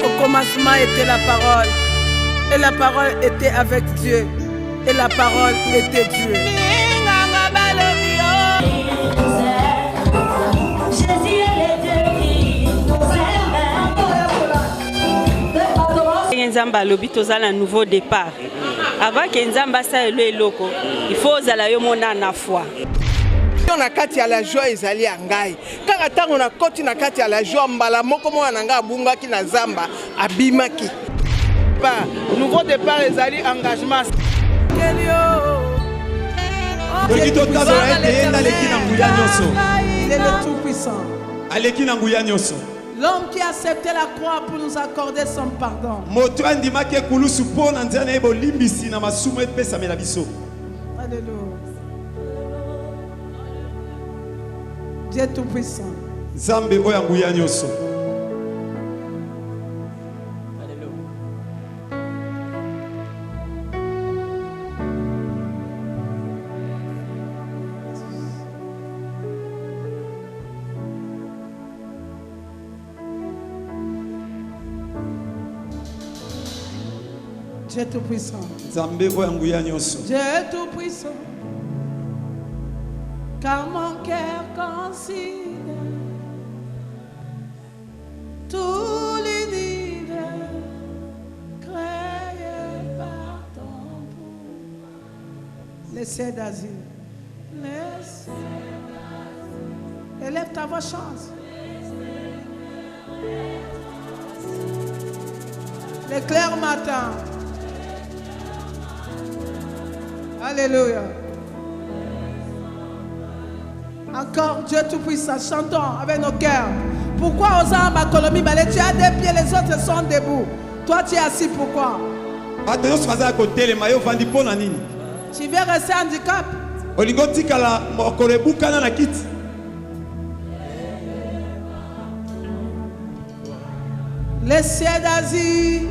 Au commencement était la parole, et la parole était avec Dieu, et la parole était Dieu. Nzamba lobi tozala un nouveau départ. Avant que Nzamba sa eloko, il faut zala yo mona na foi. On a kati ya la joie ezali ya ngai. Kaka tango na koti na kati ya la joie mbala moko mwana na nga abungaki na zamba abimaki. Pas nouveau départ ezali engagement. Il est le tout puissant. L'homme qui a accepté la croix pour nous accorder son pardon. Alléluia. Dieu tout puissant. Dieu tout puissant. Dieu tout puissant. Car mon cœur considère tout l'univers créé par ton pouvoir. Les cieux d'Asie. Les cieux d'Asie. Élève ta voix, chante. L'éclair matin. Alléluia. Encore Dieu Tout-Puissant, chantons avec nos cœurs. Pourquoi Osama Kolomi Balé, tu as des pieds, les autres sont debout. Toi tu es assis, pourquoi? Tu veux rester handicap? Les cieux d'Asie.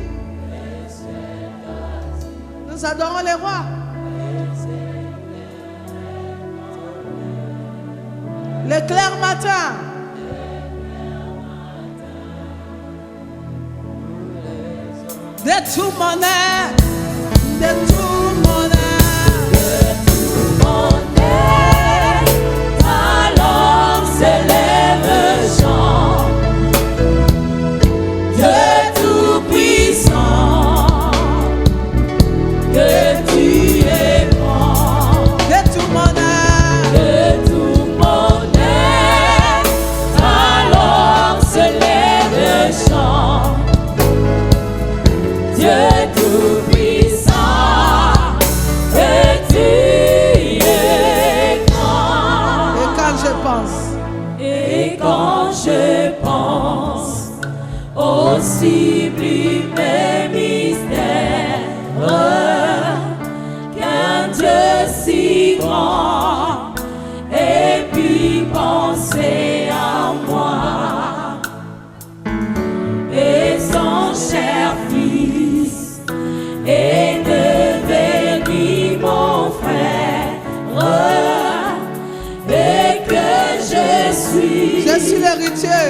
Nous adorons les rois. Le clair matin. De tout mon être, de tout mon être, de tout mon être, ta langue s'élève, chante, de tout puissant, que tu es grand, de tout mon être, de tout mon être, ta langue s'élève, chante. Dieu tout-puissant, que tu es grand. Et quand je pense au sublime mystère qu'un Dieu si grand ait pu penser à moi et son cher Fils est devenu mon frère et que je suis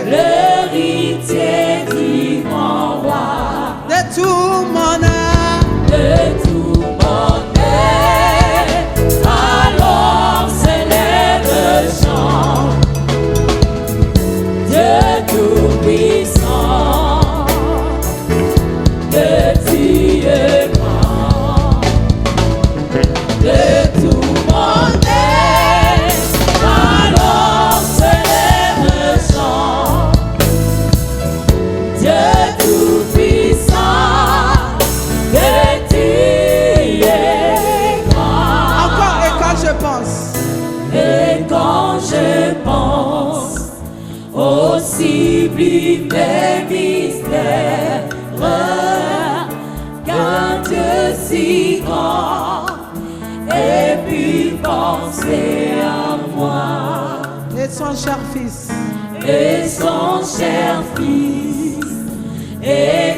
l'héritier du grand roi, de tout mon âme, de tout mon être, alors s'élève le chant, Dieu tout-puissant, que tu es grand, de tout mon être, alors s'élève le chant, Dieu tout-puissant, que tu es grand. Encore, et quand je pense, et quand je pense au sublime mystère qu'un Dieu si grand ait pu penser à moi et son cher Fils, et son cher Fils, et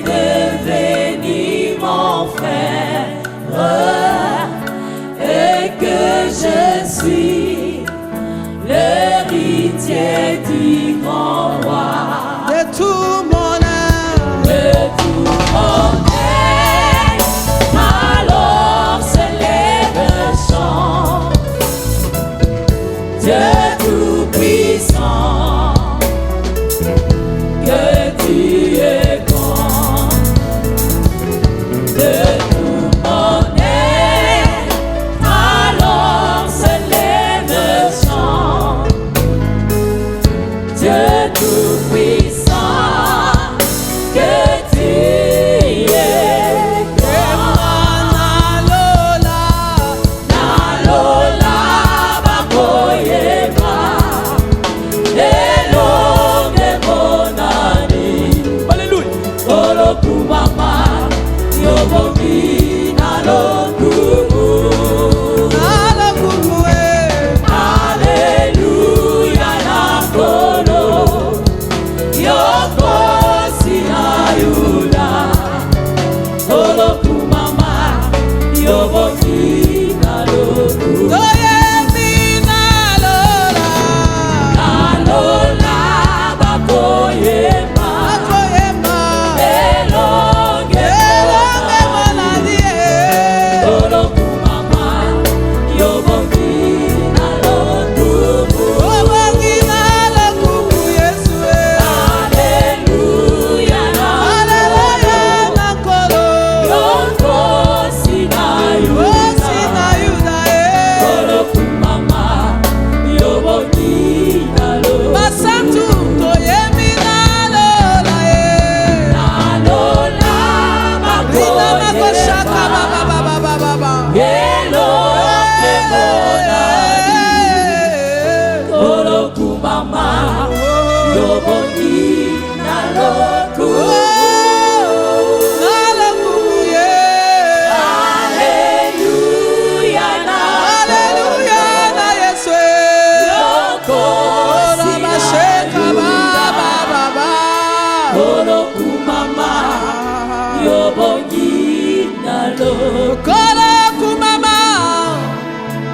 Kolo kumama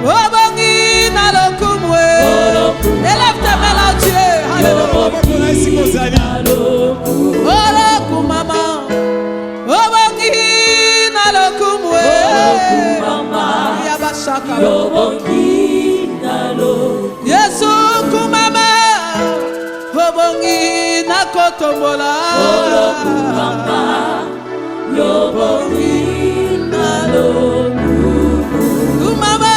Obongi na lokumwe Élève ta main à Dieu. Alléluia. Kolo kumama Obongi na lokumwe Yabashaka Yesu kumama Obongi na kotombola Yobongi na kumama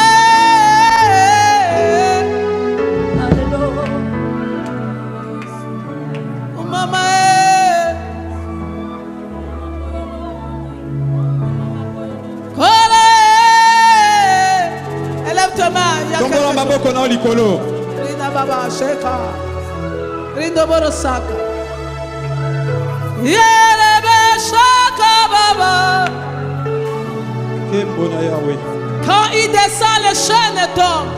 kumama Kole élève ta main Tombola maboko na likolo. Rina baba sheka Rindo borosaka Yerebe shaka baba Kembo na Yahweh. Quand il descend les chaînes tombent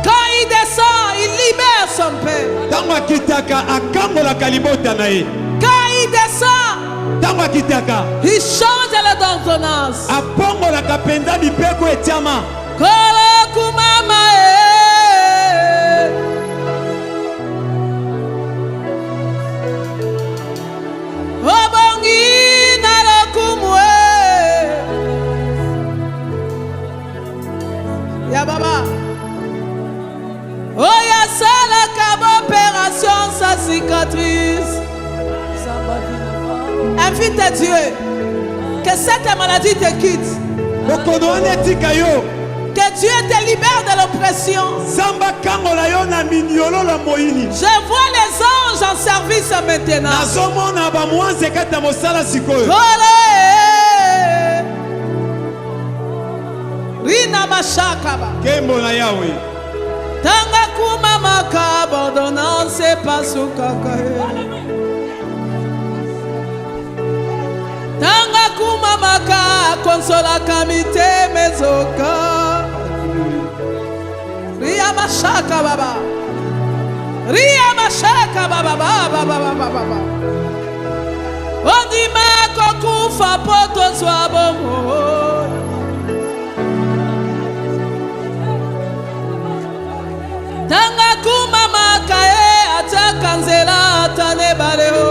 Quand il descend il libère son père Tango akitaka akambola kalibota na ye. Quand il descend Tango akitaka il change les ordonnances apongola kapenza bipeko etiama. Kolo kumama Obongi na lokumwe Ya baba Oya sala kabo opération sa cicatrice Invite Dieu que cette maladie te quitte Bokono anetika yo. Que Dieu te libère de l'oppression. Samba kangola yo na minyolo la moyini. Je vois les anges en service maintenant. Nazomona ba mwanze kata mosala sikoyo. Rina mashakaba. Kembo na Yahweh. Tanga kumama kabordonnance pasukaka. Tanga kumama ka konsola kamite mezoka. Ria mashaka baba. Ria mashaka baba baba baba baba. Ondima kokufa poto swabomo. Tanga kumama kae ataka nzela atane baleo.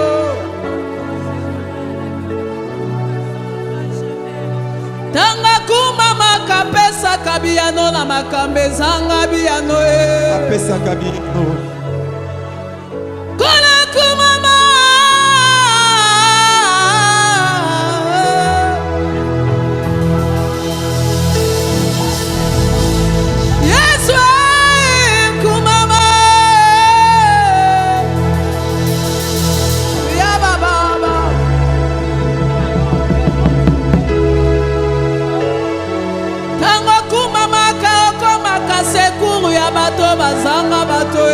Tanga kumama kapesa kabiano na makambe zanga biano Apesa kabiano. Kola kumama Yesu kumama Ya baba Tango kumama ka okomaka sekuru ya bato bazanga bato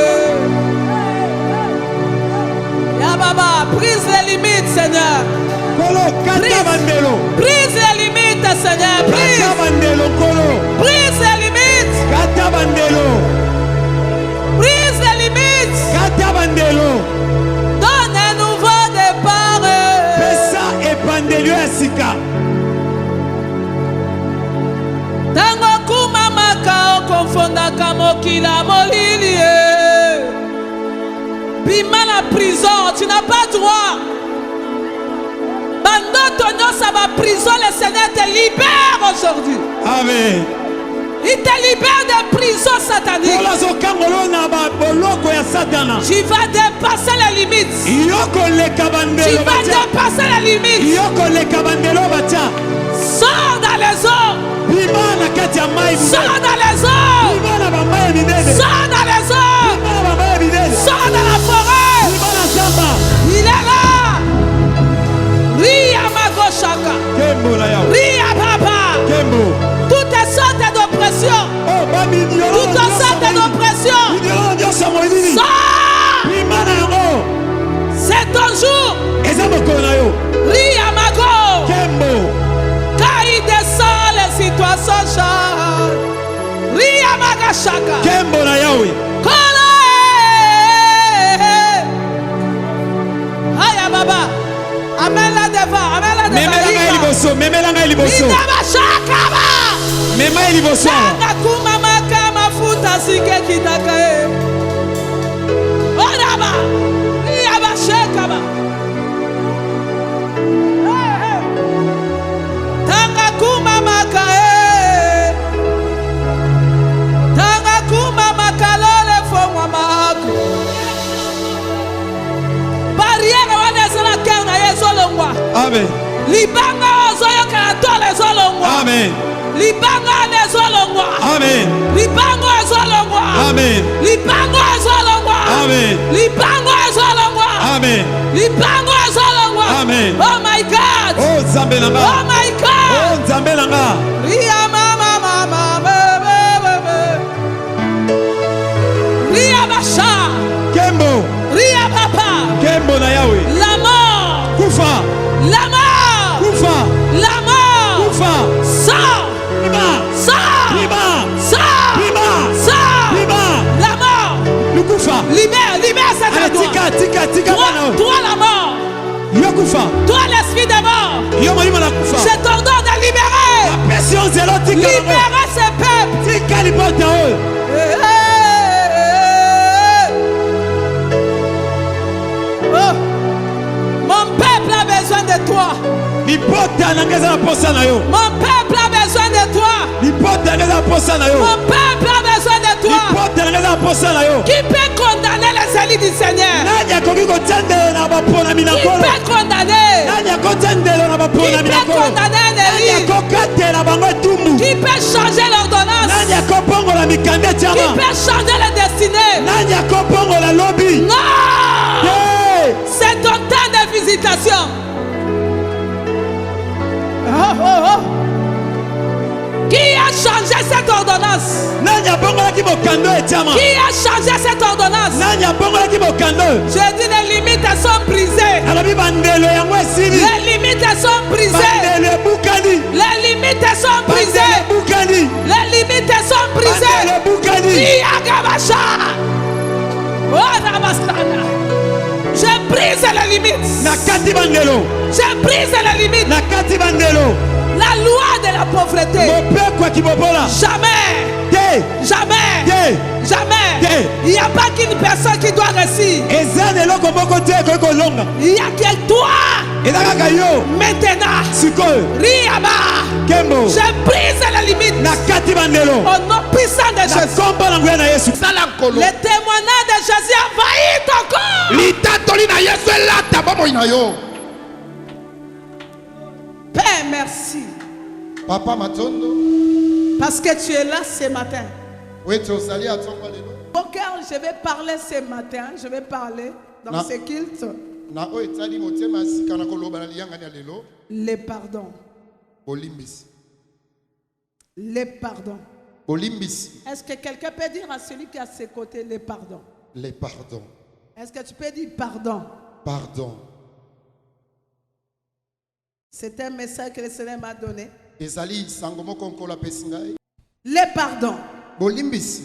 Ya baba, brise les limites Seigneur. Kolo kata bandelo. Brise les limites Seigneur. Brise. Kata bandelo kolo. Brise les limites. Kata bandelo. Brise les limites. Kata bandelo. Donne un nouveau départ. Pesa epandelio ya sika. Tango kumama ka okofondaka mokila molili. Bima la prison, tu n'as pas droit. Bandoto nyosa ba prison, le Seigneur te libère aujourd'hui. Amen. Il te libère de prison satanique. Kola zokangolo na ba boloko ya Satana. Tu vas dépasser les limites. Yoko le kabandelo. Tu vas dépasser les limites. Yoko le kabandelo bacha. Sors dans les eaux. Bima na kati ya mai. Sors dans les eaux. Bima na ba mai minene. Sors dans les eaux. Bima na ba mai minene. Sors dans la forêt. Bima na zamba. Il est là. Ria Magoshaka. Kembo na yao. Ria Papa. Kembo. Toutes sortes d'oppression. Oh ba minyolo. Toutes sortes d'oppression. Minyolo nyosa moyini. Sors. Bima na yango. C'est ton jour. Eza mokolo na yo. Ria Mago. Kembo. Quand il descend, les situations changent. Ria Magashaka. Kembo na Yahweh. Kola. Aya Baba. Amène-la devant. Amène-la devant. liboso, memelanga liboso. Idabashakaba. Mema liboso. Tanga kumamaka mafuta sike kitakae. Oraba. Iyabashakaba. Tanga kumamaka Tanga kumamaka lole fomwa maku. Barrière wana sala kana yezolongwa. Amen. Libanga ozoyo kana tole zolongwa. Amen. Libanga nezolongwa. Amen. Libanga ezolongwa. Amen. Libanga ezolongwa. Amen. Libanga ezolongwa. Amen. Libanga ezolongwa. Amen. Oh my God. Oh Nzambe nanga. Oh my God. Oh Nzambe nanga. Ria mama mama bebe. Ria basha. Kembo. Ria papa. Kembo na Yahweh. La mort. Kufa. La mort. Kufa. La mort. Kufa. Sors. Liba. Sors. Liba. Sors. Liba. Sors. Liba. La mort. Lukufa. Libère cette Allez, toi. tika Toi, bana. toi la mort. Yo kufa. Toi l'esprit de mort. Yo molimo na kufa. Je t'ordonne de libérer. La pression zéro tika bana. Libérer ce peuple. Tika libota oyo. Oh. Mon peuple a besoin de toi. Libota na ngeza na posa na yo. Mon peuple a besoin de toi. Libota na ngeza na posa na yo. Mon peuple a besoin de toi. Libota na ngeza na posa na yo. Qui peut condamner les élus du Seigneur? Nani akoki kotendela na bapona Qui minakolo? peut condamner? Nani akotendela na Qui bapona peut minakolo? condamner un Nani élu? akokatela bango etumbu? Qui peut changer l'ordonnance? Nani akopongola mikambi Qui etiama? peut changer la destinée? Nani akopongola lobi? Non! Hey! C'est ton temps de visitation. Oh, oh, oh. Qui a changé cette ordonnance? Nani abongolaki mokando etiama? Qui a changé cette ordonnance? Nani abongolaki mokando? Je dis les limites sont brisées. Nalobi bandelo yango esili. Les limites sont brisées. Bandelo ebukani. Les limites sont Bandelo brisées. ebukani. Les limites sont Bandelo brisées. ebukani. Iagabasha. Oh, Rabastana. Je brise les limites. Nakati bandelo. Je brise les limites. Nakati bandelo. La loi de la pauvreté. Mopekwa kibobola. Jamais. Te. Jamais. Te. Jamais. Il n'y a pas qu'une personne qui doit réussir. Eza eloko moko te ekoki kolonga. Il n'y a que toi. Eza kaka yo. Maintenant. Sikoyo. Riaba. Kembo. Je brise les limites. Nakati bandelo. Au nom puissant de Jésus. Nakomba na nguya na Yesu. Le témoignage de Jésus envahit ton corps. litatoli na yesu elata bomoi na yo. Père, merci. Papa matondo Parce que tu es là ce matin. wete ozali atongo lelo Au cœur, je vais parler ce matin. Je vais parler dans Na- ce culte. na oyo etali motema ya sika na koloba na liyangani ya lelo Les pardons. bolimbisi Les pardons. bolimbisi Est-ce que quelqu'un peut dire à celui qui est à ses côtés les pardons? les pardons Est-ce que tu peux dire pardon? pardon C'est un message que le Seigneur m'a donné. ezali sango moko nkolo apesi ngai Les pardons. bolimbisi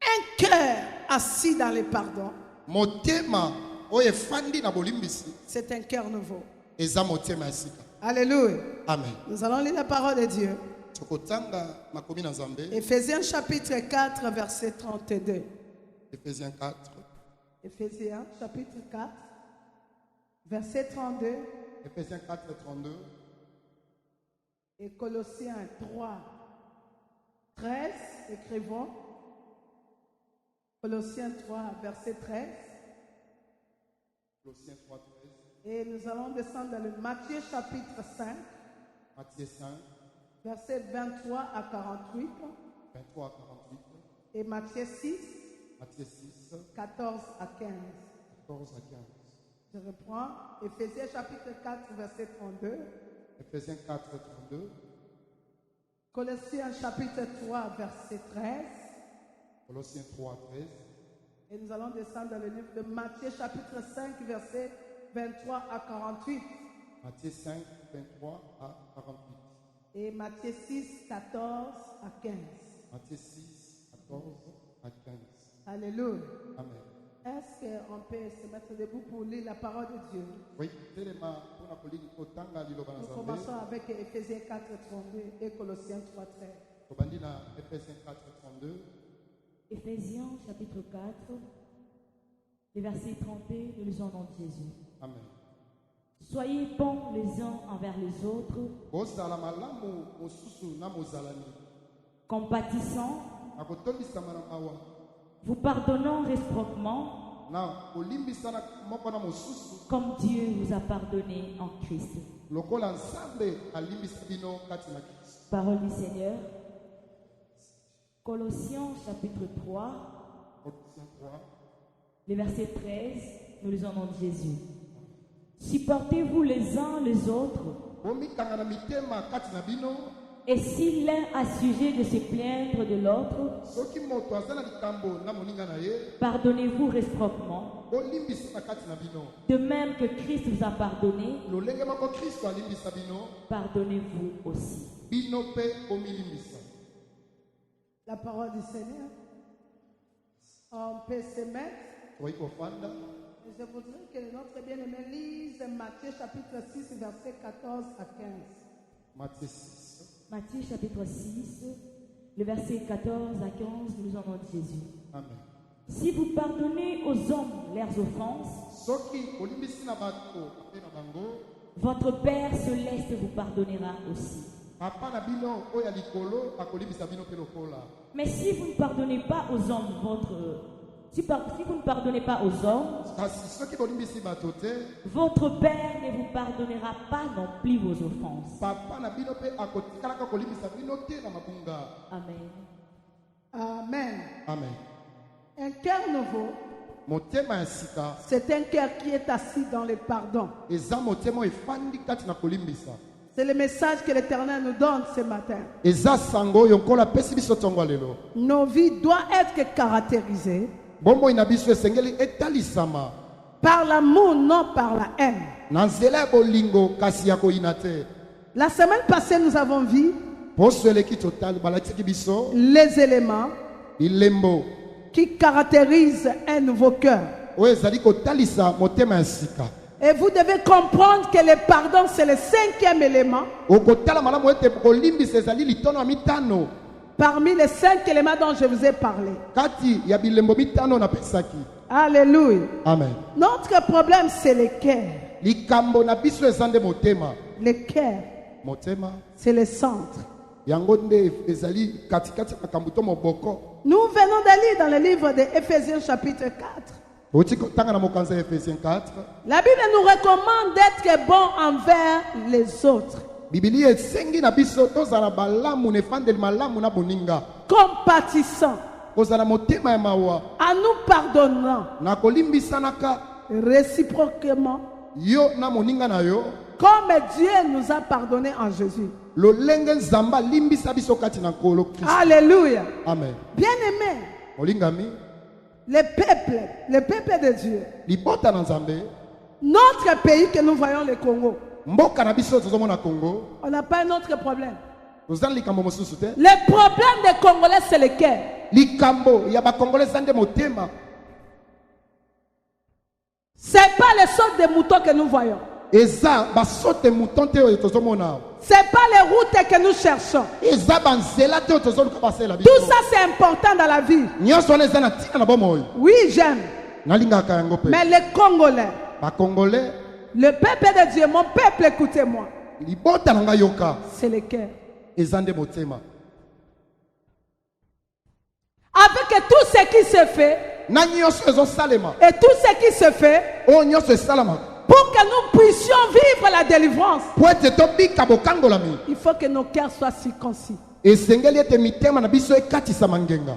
Un cœur assis dans les pardons, motema oyo efandi na bolimbisi c'est un cœur nouveau. eza motema ya sika. Alléluia. Amen. Nous allons lire la parole de Dieu. tokotanga makomi na nzambe. Éphésiens chapitre 4, verset 32. Ephésiens 4 Éphésiens chapitre 4, verset 32. Ephésiens 4 32 Et Colossiens 3, 13. Écrivons. Colossiens 3, verset 13. Colossiens 3 13 Et nous allons descendre dans le Matthieu chapitre 5, Matthieu 5 verset 23 à 48. 23 à 48 Et Matthieu 6, Matthieu 6 14 à 15. 14 à 15 Je reprends. Éphésiens chapitre 4, verset 32. Ephésiens 4 32 Colossiens chapitre 3, verset 13. Colossiens 3 13 Et nous allons descendre dans le livre de Matthieu chapitre 5, verset 23 à 48. Matthieu 5 23 à 48 Et Matthieu 6, 14 à 15. Matthieu 6 14 à 15 Alléluia. Amen. Est-ce qu'on peut se mettre debout pour lire la parole de Dieu? Oui, telema mpona kolingi kotanga liloba na Nous Nzambe. commençons avec Éphésiens 4, 32 et Colossiens 3, 13. Tobandi na Ephésiens 4, 32. Éphésiens chapitre 4, les versets 32, nous lisons au nom de Jésus. Amen. Soyez bons les uns envers les autres, Bozala malamu mosusu na mozalani. compatissants, Na kotondisama na mawa. vous pardonnant réciproquement, Na kolimbisana moko na mosusu. comme Dieu vous a pardonné en Christ. Lokola Nzambe alimbisa bino kati na Kristo. Parole du Seigneur. Colossiens chapitre 3, Colossiens 3. les versets 13, nous lisons au nom de Jésus. Supportez-vous les uns les autres, Bomikanga na mitema kati na bino. et si l'un a sujet de se plaindre de l'autre, Soki moto aza na likambo na moninga na ye. pardonnez-vous réciproquement, Bolimbisa kati na bino. de même que Christ vous a pardonné, Lolenge moko Kristo alimbisa bino. pardonnez-vous aussi. Bino pe omilimbisa. La parole du Seigneur. On peut se mettre. Toyi kofanda. Je voudrais que notre bien-aimé lise Matthieu chapitre 6, versets 14 à 15. Matthieu 6. Matthieu chapitre 6, le verset 14 à 15, nous lisons au nom de Jésus. Amen. Si vous pardonnez aux hommes leurs offenses, Soki olimbisi na bato pe na bango. votre Père céleste vous pardonnera aussi. Papa na bino oyo ya likolo akolimbisa bino pe lokola. Mais si vous ne pardonnez pas aux hommes si vous ne pardonnez pas aux hommes, Kasi soki bolimbisi bato te. votre Père ne vous pardonnera pas non plus vos offenses. Papa na bino pe akotikalaka kolimbisa bino te na mabunga. Amen. Amen. Amen. Un cœur nouveau, Motema ya sika. c'est un cœur qui est assis dans le pardon. Eza motema efandi kati na kolimbisa. C'est le message que l'Éternel nous donne ce matin. Eza sango oyo nkola apesi biso ntongo ya lelo. Nos vies doivent être caractérisées Bomoi na biso esengeli etalisama. par l'amour, non par la haine. Na nzela ya bolingo kasi ya koyina te. La semaine passée, nous avons vu Poso eleki total balatiki biso. les éléments Ilembo qui caractérisent un nouveau cœur. oyo ezali kotalisa motema ya sika. Et vous devez comprendre que le pardon, c'est le cinquième élément Okotala malamu ete kolimbisa ezali litono ya mitano. parmi les 5 éléments dont je vous ai parlé. Kati ya bilembo mitano napesaki. Alléluia. Amen. Notre problème, c'est le cœur. Likambo na biso eza nde motema. Le cœur, Motema c'est le centre. yango nde ezali katikati ya makambo to moboko. Nous venons de lire dans le livre d'Éphésiens chapitre 4. Oti kotanga na mokanza ya Ephésiens 4. La Bible nous recommande d'être bons envers les autres, Biblia esengi na biso tozala balamu na efandeli malamu na boninga. compatissants, Kozala motema ya mawa en nous pardonnant na kolimbisanaka réciproquement, yo na moninga na yo. comme Dieu nous a pardonné en Jésus. Lolenge nzamba limbisa biso kati na nkolo Kristo. Alléluia. Amen. Bien-aimés, Olingami le peuple de Dieu, libota na nzambe. notre pays que nous voyons, le Congo, Mboka na biso tozomona Congo. on n'a pas un autre problème. Tozali likambo mosusu te. Le problème des Congolais, c'est le cœur. Likambo ya bakongole zande motema. Ce n'est pas les sortes de moutons que nous voyons. Eza basote mouton te oyo tozomona. Ce n'est pas les routes que nous cherchons. Eza banzela te oyo tozoluka basela biso. Tout ça, c'est important dans la vie. Nyonso wana eza na ntina na bomoi. Oui, j'aime. Nalingaka yango pe. Mais les Congolais, Bakongole le peuple de Dieu, mon peuple, écoutez-moi, libota na ngai yoka. c'est le cœur. Eza nde motema. Avec tout ce qui se fait Na nyonso ezosalema. et tout ce qui se fait, Oyo nyonso esalama. pour que nous puissions vivre la délivrance, Po ete tobika bokangolami. il faut que nos cœurs soient circoncis. Esengeli ete mitema na biso ekatisama ngenga.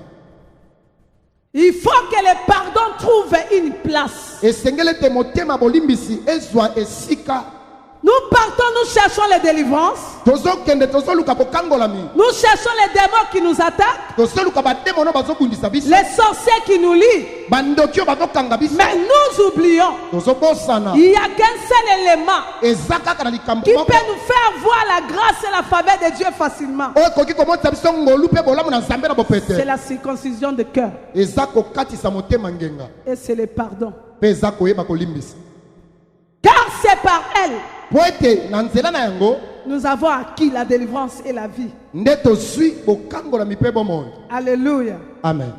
Il faut que le pardon trouve une place. Esengeli ete motema bolimbisi ezwa esika. Nous partons, nous cherchons les délivrances. Nous cherchons les démons qui nous attaquent. Les sorciers qui nous lient. Mais nous oublions. Il n'y a qu'un seul élément qui peut nous faire voir la grâce et la faveur de Dieu facilement. C'est la circoncision de cœur. Et c'est le pardon. Car c'est par elle nous avons acquis la délivrance et la vie. Alléluia. Amen.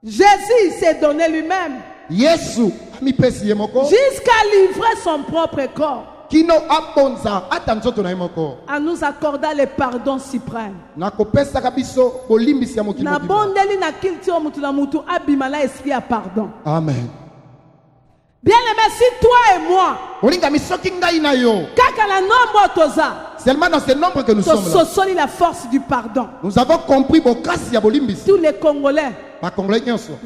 Jésus s'est donné lui-même jusqu'à livrer son propre corps en nous accordant le pardon suprême. Amen. Bien-aimé, si toi et moi, seulement dans ce nombre que nous sommes là, la force du pardon, nous avons compris tous les Congolais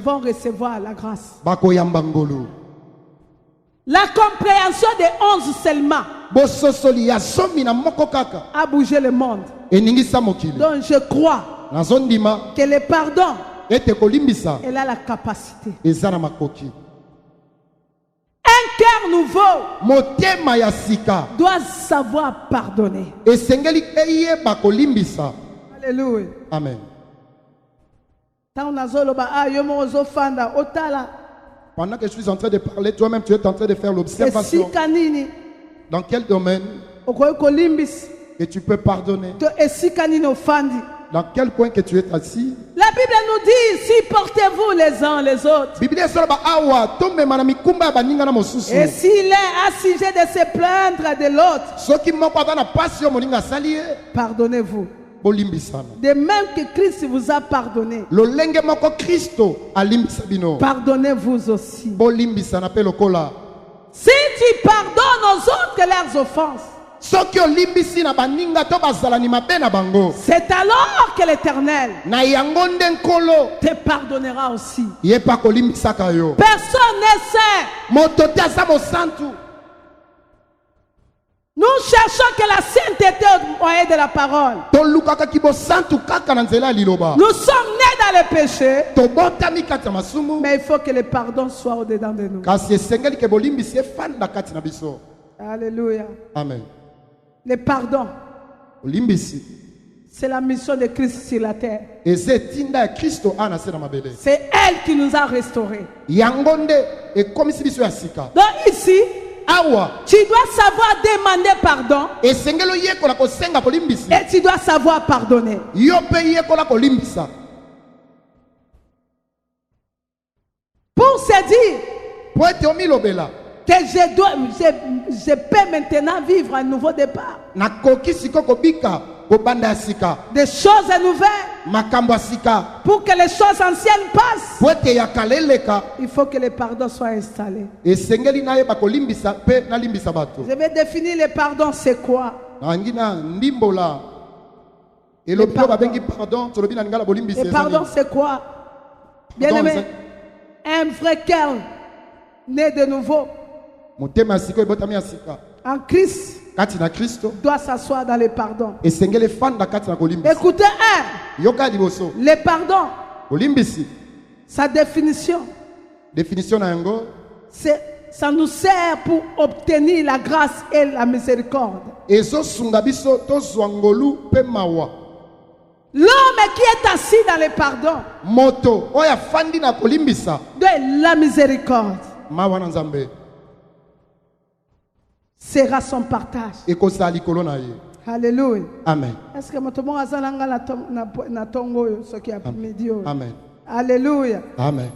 vont recevoir la grâce. La compréhension des 11 seulement a bougé le monde. Donc je crois que le pardon, elle a la capacité. Un cœur nouveau doit savoir pardonner. Alléluia. Amen. Pendant que je suis en train de parler, toi-même tu es en train de faire l'observation. Dans quel domaine que tu peux pardonner? Dans quel coin que tu es assis? La Bible nous dit, supportez-vous les uns les autres. Et s'il est à sujet de se plaindre de l'autre, pardonnez-vous. De même que Christ vous a pardonné, pardonnez-vous aussi. Si tu pardonnes aux autres leurs offenses, c'est alors que l'Éternel te pardonnera aussi. Personne n'est saint. Nous cherchons que la sainteté au moyen de la parole. Nous sommes nés dans le péché, mais il faut que le pardon soit au-dedans de nous. Alléluia. Amen. Le pardon, c'est la mission de Christ sur la terre. C'est elle qui nous a restaurés. Donc ici, tu dois savoir demander pardon et tu dois savoir pardonner. Pour se dire que je peux maintenant vivre un nouveau départ. Des choses nouvelles. Pour que les choses anciennes passent, il faut que le pardon soit installé. Je vais définir le pardon, c'est quoi? Le pardon, c'est quoi? Bien aimé, un vrai cœur né de nouveau en Christ doit s'asseoir dans le pardon. Écoutez, le pardon, sa définition, ça nous sert pour obtenir la grâce et la miséricorde. L'homme qui est assis dans le pardon de la miséricorde sera son partage. Alléluia. Amen. Est-ce que tout le monde a ce qui a midi? Amen. Alléluia. Amen.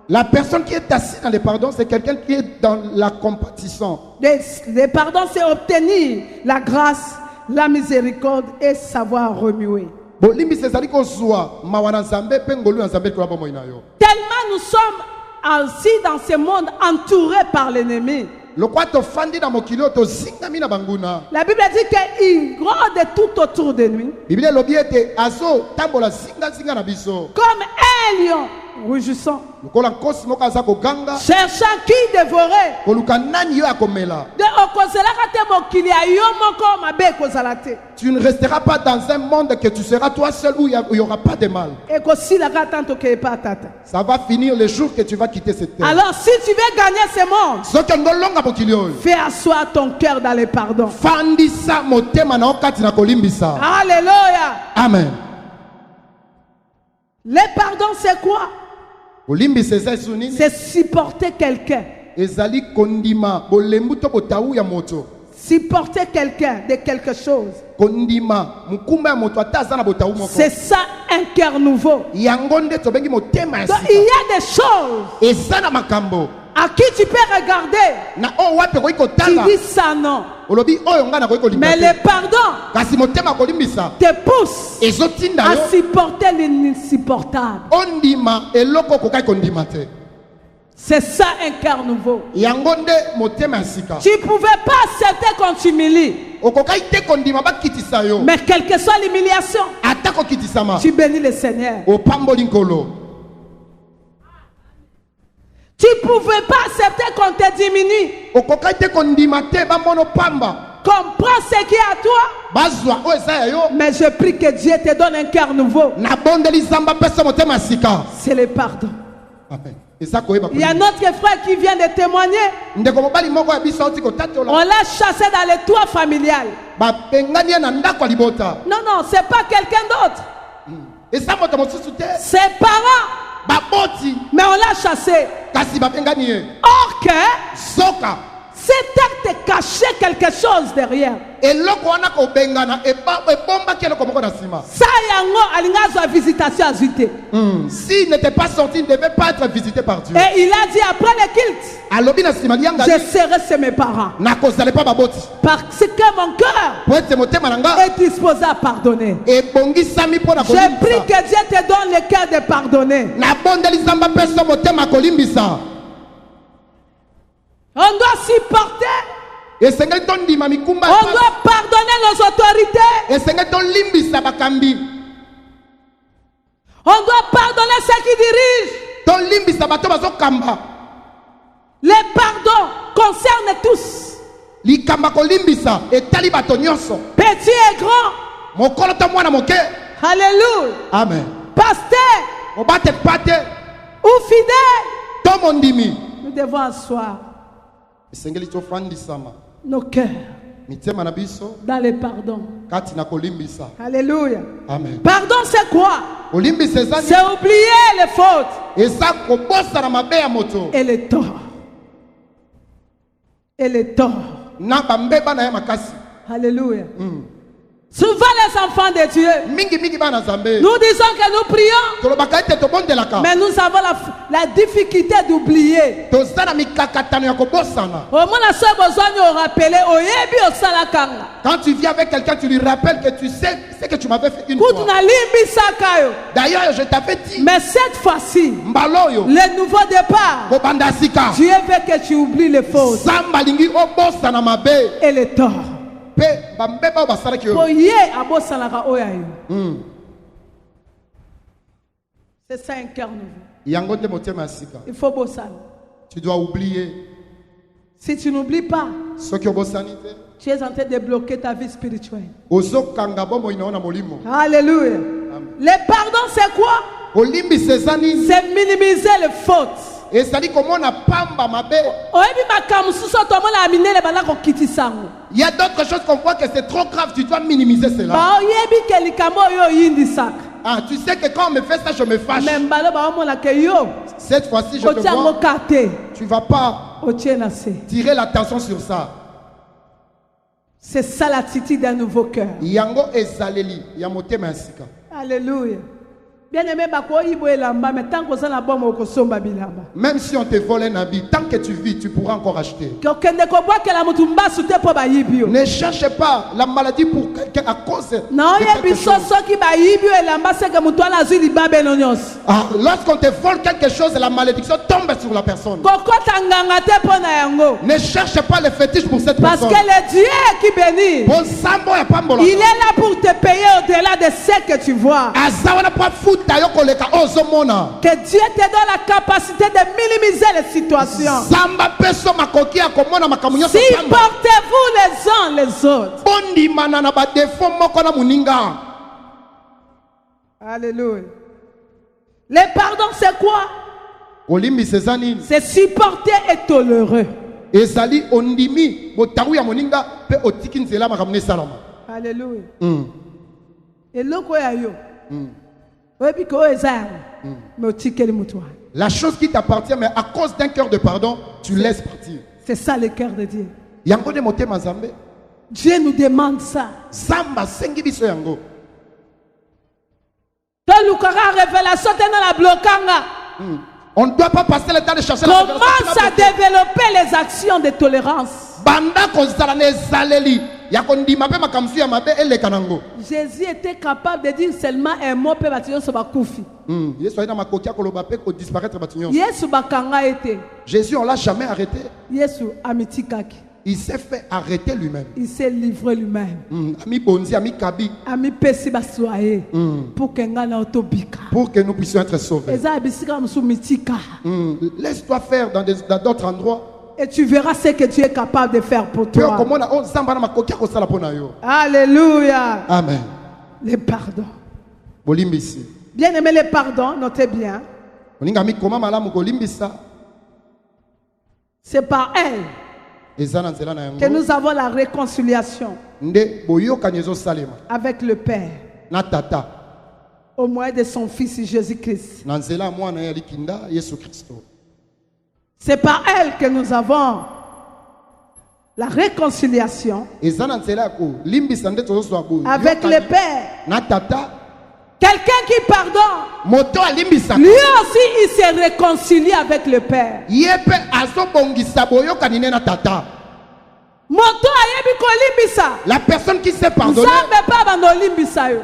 La personne qui est assise dans le pardon, c'est quelqu'un qui est dans la compatissant. Le pardon, c'est obtenir la grâce, la miséricorde et savoir remuer. Tellement nous sommes ainsi dans ce monde entourés par l'ennemi. La Bible dit qu'il rôde tout autour de nous. Comme un lion rougissant, cherchant qui dévorer. Tu ne resteras pas dans un monde que tu seras toi seul où il n'y aura pas de mal. Ça va finir le jour que tu vas quitter cette terre. Alors si tu veux gagner ce monde, fais asseoir ton cœur dans le pardon. Alléluia. Amen. Le pardon c'est quoi? C'est supporter quelqu'un. Supporter quelqu'un de quelque chose. C'est ça un cœur nouveau. Donc, il y a des choses à qui tu peux regarder. Tu dis ça non. Mais le pardon te pousse à supporter l'insupportable. C'est ça un cœur nouveau. Tu ne pouvais pas accepter quand tu humilies. Mais quelle que soit l'humiliation, tu bénis le Seigneur. Tu ne pouvais pas accepter qu'on te diminue. Comprends ce qui est à toi. Mais je prie que Dieu te donne un cœur nouveau. C'est le pardon. Amen. Il y a notre frère qui vient de témoigner. On l'a chassé dans le toit familial. Non, non, c'est pas quelqu'un d'autre. Ses parents. Mais on l'a chassé. Or que cet acte cachait quelque chose derrière. Ça yango alingazo visitation azité. S'il n'était pas sorti, il ne devait pas être visité par Dieu. Et il a dit après le culte, je serai chez mes parents. Parce que mon cœur est disposé à pardonner. Je prie que Dieu te donne le cœur de pardonner. On doit supporter. On doit pardonner nos autorités. On doit pardonner ceux qui dirigent. Le pardon concerne tous. Petit et grand. Alléluia. Amen. Pasteur ou fidèle, nous devons asseoir nos cœurs dans le pardon. Alléluia. Amen. Pardon c'est quoi? C'est oublier les fautes et les torts. Et les torts. Alléluia. Souvent les enfants de Dieu, nous disons que nous prions, mais nous avons la difficulté d'oublier. Au moins la seule besoin de nous rappeler. Quand tu viens avec quelqu'un, tu lui rappelles que tu sais ce que tu m'avais fait une fois. D'ailleurs, je t'avais dit. Mais cette fois-ci, le nouveau départ, Dieu veut que tu oublies les fautes et les torts. C'est ça un cœur nouveau. Il faut bosser. Tu dois oublier. Si tu n'oublies pas, tu es en train de bloquer ta vie spirituelle. Alléluia. Le pardon c'est quoi? C'est minimiser les fautes. Et ça dit comment on a pamba mabe. Il y a d'autres choses qu'on voit que c'est trop grave, tu dois minimiser cela. Ah, tu sais que quand on me fait ça, je me fâche. Cette fois-ci, je te vois. Tu vas pas tirer l'attention sur ça. C'est ça l'attitude d'un nouveau cœur. Alléluia. Bien-aimé, même si on te vole un habit, tant que tu vis, tu pourras encore acheter. Ne cherche pas la maladie pour quelqu'un à cause de quelque chose. Lorsqu'on te vole quelque chose, la malédiction tombe sur la personne. Ne cherche pas le fétiche pour cette personne. Parce que le Dieu qui bénit, il est là pour te payer au-delà de ce que tu vois. Que Dieu te donne la capacité de minimiser les situations. Supportez-vous les uns les autres. Alléluia. Les pardons, c'est quoi? C'est supporter et tolérer. Alléluia. Et la chose qui t'appartient, mais à cause d'un cœur de pardon, tu laisses partir. C'est ça le cœur de Dieu. Dieu nous demande ça. On ne doit pas passer le temps de chercher. Commence à développer les actions de tolérance. Jésus était capable de dire seulement un mot pour bâtir sur Bakoufi. Jésus, on l'a jamais arrêté. Il s'est fait arrêter lui-même. Il s'est livré lui-même. Pour que nous puissions être sauvés. Laisse-toi faire dans d'autres endroits. Et tu verras ce que Dieu est capable de faire pour toi. Alléluia. Amen. Les pardons. Bien aimé, les pardons, notez bien. C'est par elle que nous avons la réconciliation avec le Père au moyen de son Fils Jésus-Christ. C'est par elle que nous avons la réconciliation avec le Père. Quelqu'un qui pardonne, lui aussi il s'est réconcilié avec le Père. La personne qui s'est pardonnée,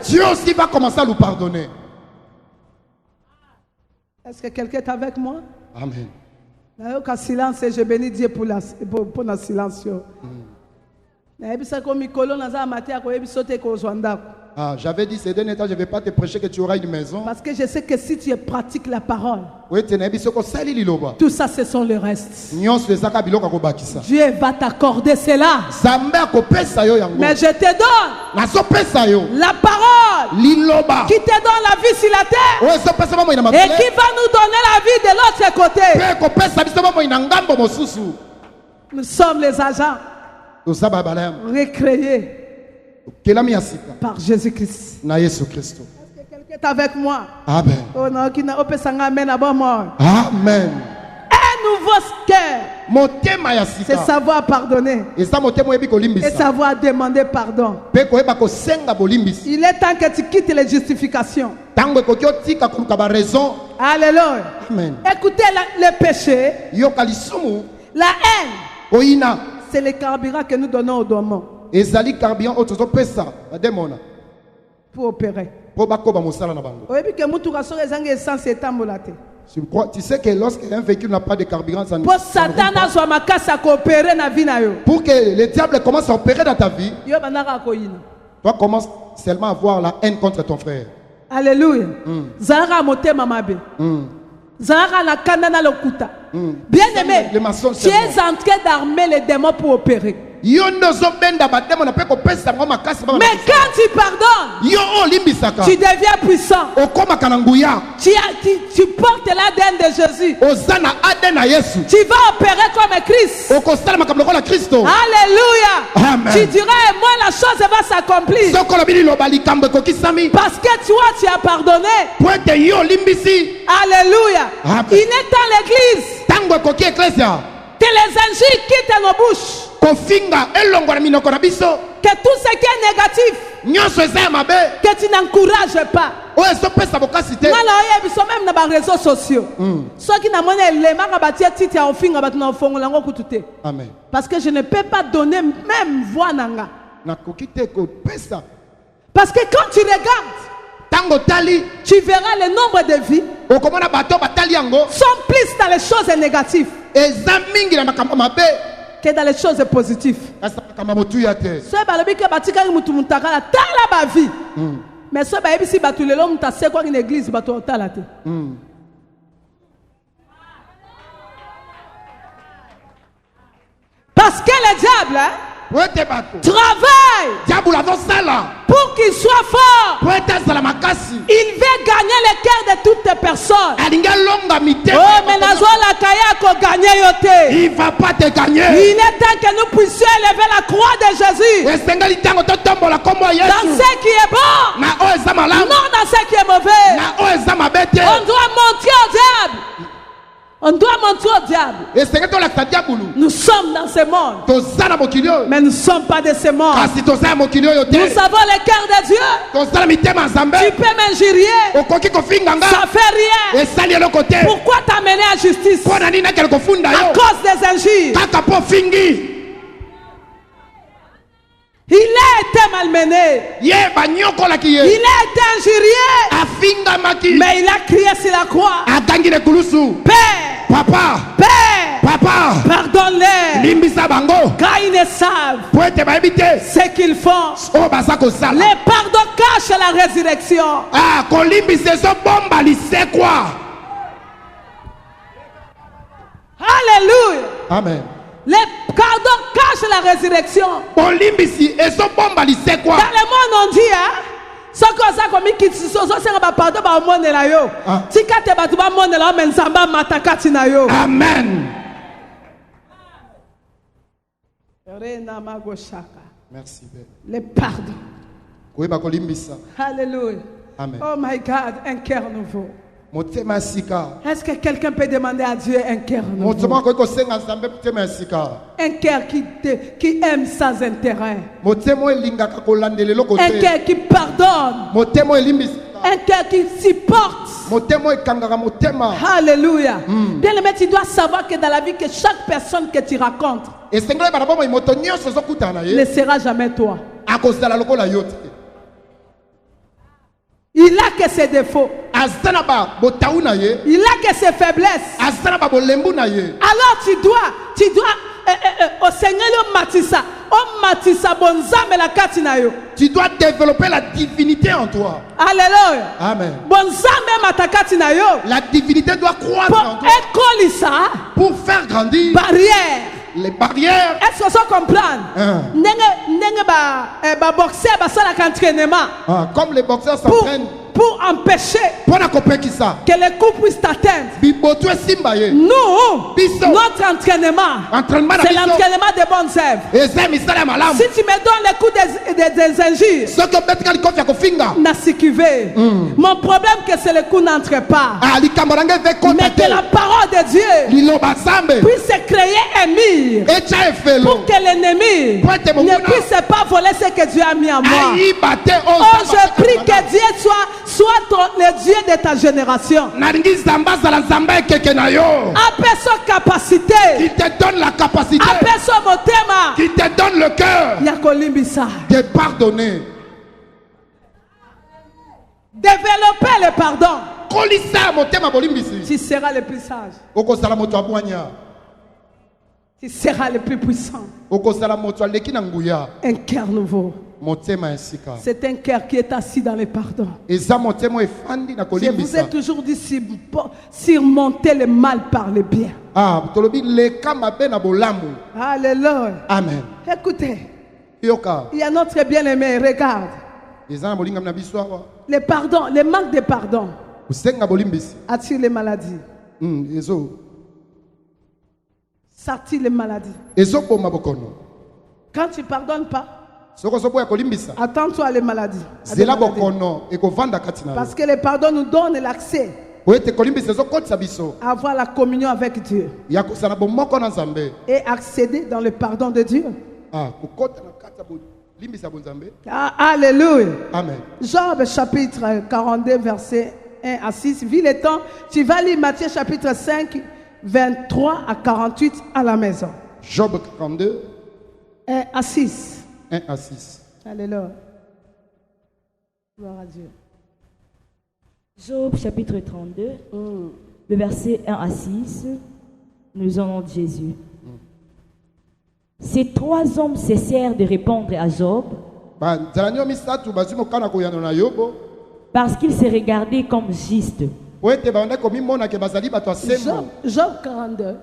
Dieu aussi va commencer à nous pardonner. Est-ce que quelqu'un est avec moi? Amen. Silence, je bénis Dieu pour le silence. J'avais dit ces derniers temps, je ne vais pas te prêcher que tu auras une maison. Parce que je sais que si tu pratiques la parole, tout ça ce sont les restes. Dieu va t'accorder cela. Mais je te donne la parole qui te donne la vie sur la terre et qui va nous donner la vie de l'autre côté. Nous sommes les agents recréés par Jésus-Christ. Est-ce que quelqu'un est avec moi? Amen. Amen. Amen. Un nouveau cœur, c'est savoir pardonner et savoir demander pardon. Il est temps que tu quittes les justifications. Alléluia. Amen. Écoutez, le péché, la haine, c'est le carburant que nous donnons au démon pour opérer. Tu sais que lorsqu'un véhicule n'a pas de carburant, ça ne pour que le diable commence à opérer dans ta vie, toi commences seulement à avoir la haine contre ton frère. Alléluia. Bien aimé, tu es en train d'armer les démons pour opérer. Mais quand tu pardonnes, tu deviens puissant. Tu portes l'ADN de Jésus. Tu vas opérer comme Christ. Alléluia. Amen. Tu dirais, moi la chose va s'accomplir. Parce que toi tu as pardonné. Alléluia. Amen. Il est dans l'église que les injures quittent nos bouches. Que tout ce qui est négatif, que tu n'encourages pas. Même dans les réseaux sociaux. Amen. Parce que je ne peux pas donner même voix. Parce que quand tu regardes, tu verras le nombre de vies sont plus dans les choses négatives que dans les choses positives. Mais ça, si tu es l'homme, tu sais quoi une église, tu es là. Parce que le diable travaille pour qu'il soit fort. Il veut gagner le cœur de toutes les personnes. Oh, mais il va pas te gagner. Il est temps que nous puissions élever la croix de Jésus. Dans ce qui est bon, non dans ce qui est mauvais. On doit mentir au diable. On doit mentir au diable. Nous sommes dans ce monde, mais nous ne sommes pas de ce monde. Nous avons le cœur de Dieu. Tu peux m'injurier, ça fait rien. Pourquoi t'amener à justice à cause des injures? Il a été malmené. Il a été injurié. Mais il a crié sur la croix. Père, Père, pardonne-les. Car ils ne savent ce qu'ils font. Le pardon cache la résurrection. Alléluia. Amen. Le pardon cache la résurrection. Dans le monde on dit ce que ça comme qui so c'est pas pardon ba monde la yo. Tika te ba tu ba monde la men samba matakati na yo. Amen. Merci Père. Le pardon. Alléluia. Amen. Oh my God, un cœur nouveau. Est-ce que quelqu'un peut demander à Dieu un cœur nouveau? Un cœur qui aime sans intérêt. Un cœur qui pardonne. Un cœur qui supporte. Alléluia. Bien aimé, tu dois savoir que dans la vie, que chaque personne que tu rencontres ne sera jamais toi. Il a que ses défauts. Il a que ses faiblesses. Alors tu dois au Seigneur Matissa. Tu dois développer la divinité en toi. Alléluia. Amen. La divinité doit croître en toi. Pour faire grandir les barrières. Est-ce que ça comprend? Comme les boxeurs s'entraînent pour empêcher que les coups puissent t'atteindre. Nous, notre entraînement, c'est l'entraînement des bonnes œuvres. Si tu me donnes les coups des injures, mon problème que c'est le coup n'entre pas. Mais que la parole de Dieu puisse créer un mur pour que l'ennemi ne puisse pas voler ce que Dieu a mis en moi. Oh, je prie que Dieu soit le Dieu de ta génération. Appelle son capacité. Qui te donne la capacité. Appelle son motema. Qui te donne le cœur. De pardonner. Développer le pardon. Tu seras le plus sage. Tu seras le plus puissant. Un cœur nouveau. C'est un cœur qui est assis dans le pardon. Je vous ai toujours dit surmonter le mal par le bien. Alléluia. Amen. Écoutez, il y a notre bien-aimé, regarde. Le pardon, le manque de pardon attire les maladies. S'attire les maladies. Quand tu ne pardonnes pas, attends-toi à les maladies. Parce que le pardon nous donne l'accès à avoir la communion avec Dieu et accéder dans le pardon de Dieu. Alléluia. Amen. Job chapitre 42 verset 1 à 6. Vu le temps, tu vas lire Matthieu chapitre 5 23 à 48 à la maison. Job 42 1 à 6. 1 à 6. Alléluia. Gloire à Dieu. Job chapitre 32, le verset 1 à 6, nous en nom de Jésus. Ces trois hommes cessèrent de répondre à Job parce qu'il s'est regardé comme juste. Job 42.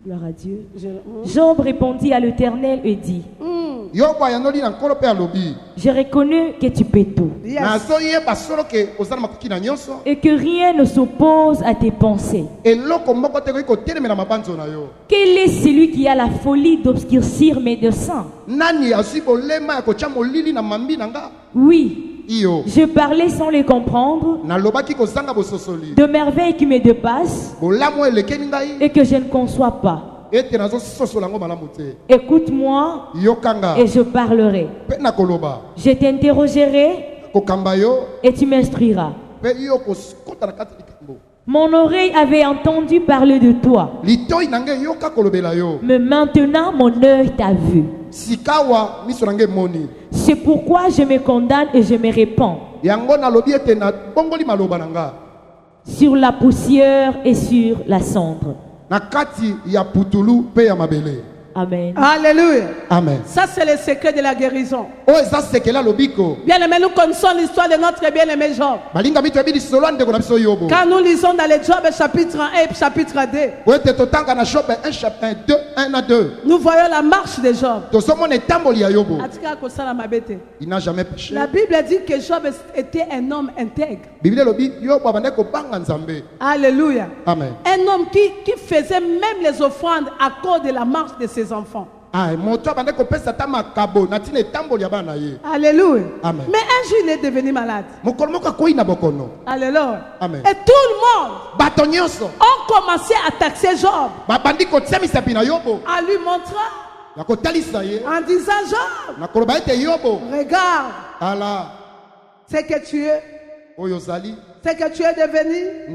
Gloire à Dieu. Job répondit à l'Éternel et dit: je reconnais que tu peux tout. Yes. Et que rien ne s'oppose à tes pensées. Quel est celui qui a la folie d'obscurcir mes desseins? Oui. Je parlais sans les comprendre, de merveilles qui me dépassent et que je ne conçois pas. Écoute-moi et je parlerai. Je t'interrogerai et tu m'instruiras. Mon oreille avait entendu parler de toi, mais maintenant mon œil t'a vu. C'est pourquoi je me condamne et je me répands sur la poussière et sur la cendre. Amen. Alléluia. Amen. Ça, c'est le secret de la guérison. Bien aimé, nous connaissons l'histoire de notre bien-aimé Job. Quand nous lisons dans les Job chapitre 1 et chapitre 2, nous voyons la marche de Job. Il n'a jamais péché. La Bible dit que Job était un homme intègre. Alléluia. Amen. Un homme qui faisait même les offrandes à cause de la marche de ses enfants. Alléluia. Amen. Mais un jour il est devenu malade. Alléluia. Amen. Et tout le monde ont commencé à taxer Job, à lui montrer, en disant: Job, regarde ce que tu es, ce que tu es devenu.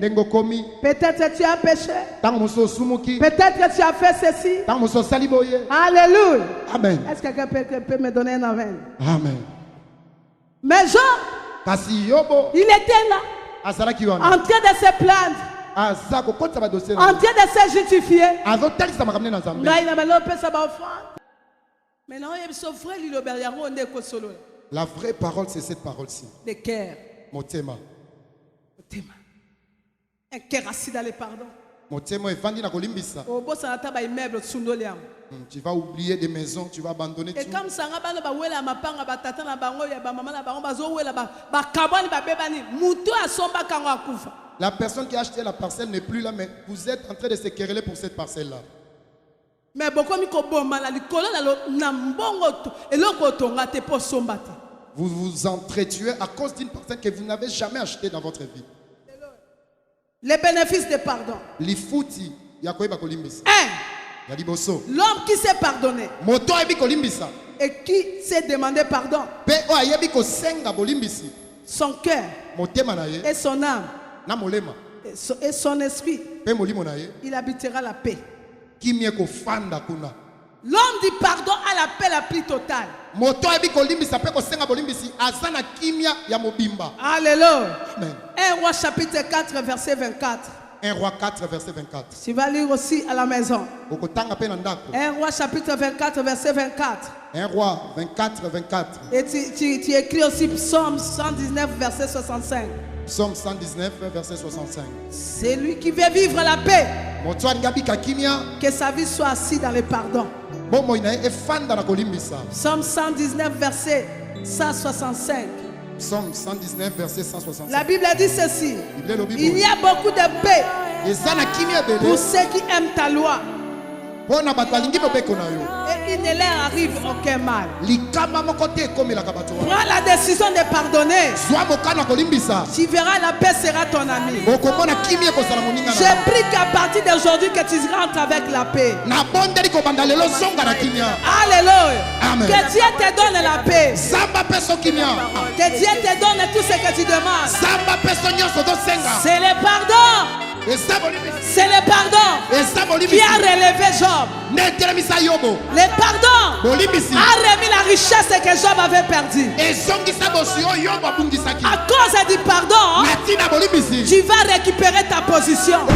Peut-être que tu as péché. Peut-être que tu as fait ceci. Alléluia. Amen. Est-ce que quelqu'un peut me donner un amen? Amen. Mais Job, il était là, en train de se plaindre, en train de se justifier. La vraie parole, c'est cette parole-ci. Le cœur. Motema. Un cœur assis dans les pardons. Tu vas oublier des maisons, tu vas abandonner tout. La personne qui a acheté la parcelle n'est plus là, mais vous êtes en train de se quereller pour cette parcelle-là. Vous vous entretuez à cause d'une personne que vous n'avez jamais achetée dans votre vie. Les bénéfices de pardon. L'homme qui s'est pardonné et qui s'est demandé pardon, son cœur et son âme et son esprit, il habitera la paix. L'homme du pardon a la paix la plus totale. Alléluia. Amen. 1 Roi chapitre 4 verset 24. 1 Roi 4 verset 24. Tu vas lire aussi à la maison. 1 Roi chapitre 24 verset 24. 1 Roi 24 24. Et tu écris aussi Psaume 119 verset 65. Psaume 119 verset 65. C'est lui qui veut vivre la paix. Que sa vie soit assise dans le pardon. Psaume 119 verset 165. Psaume 119 verset 165. La Bible a dit ceci: il y a beaucoup de paix pour ceux qui aiment ta loi. Et il ne leur arrive aucun mal. Prends la décision de pardonner. Tu verras, la paix sera ton ami. Je prie qu'à partir d'aujourd'hui que tu rentres avec la paix. Alléluia. Amen. Que Dieu te donne la paix. Que Dieu te donne tout ce que tu demandes. C'est le pardon. C'est le pardon qui a relevé Job. Le pardon a remis la richesse que Job avait perdue. À cause du pardon, tu vas récupérer ta position.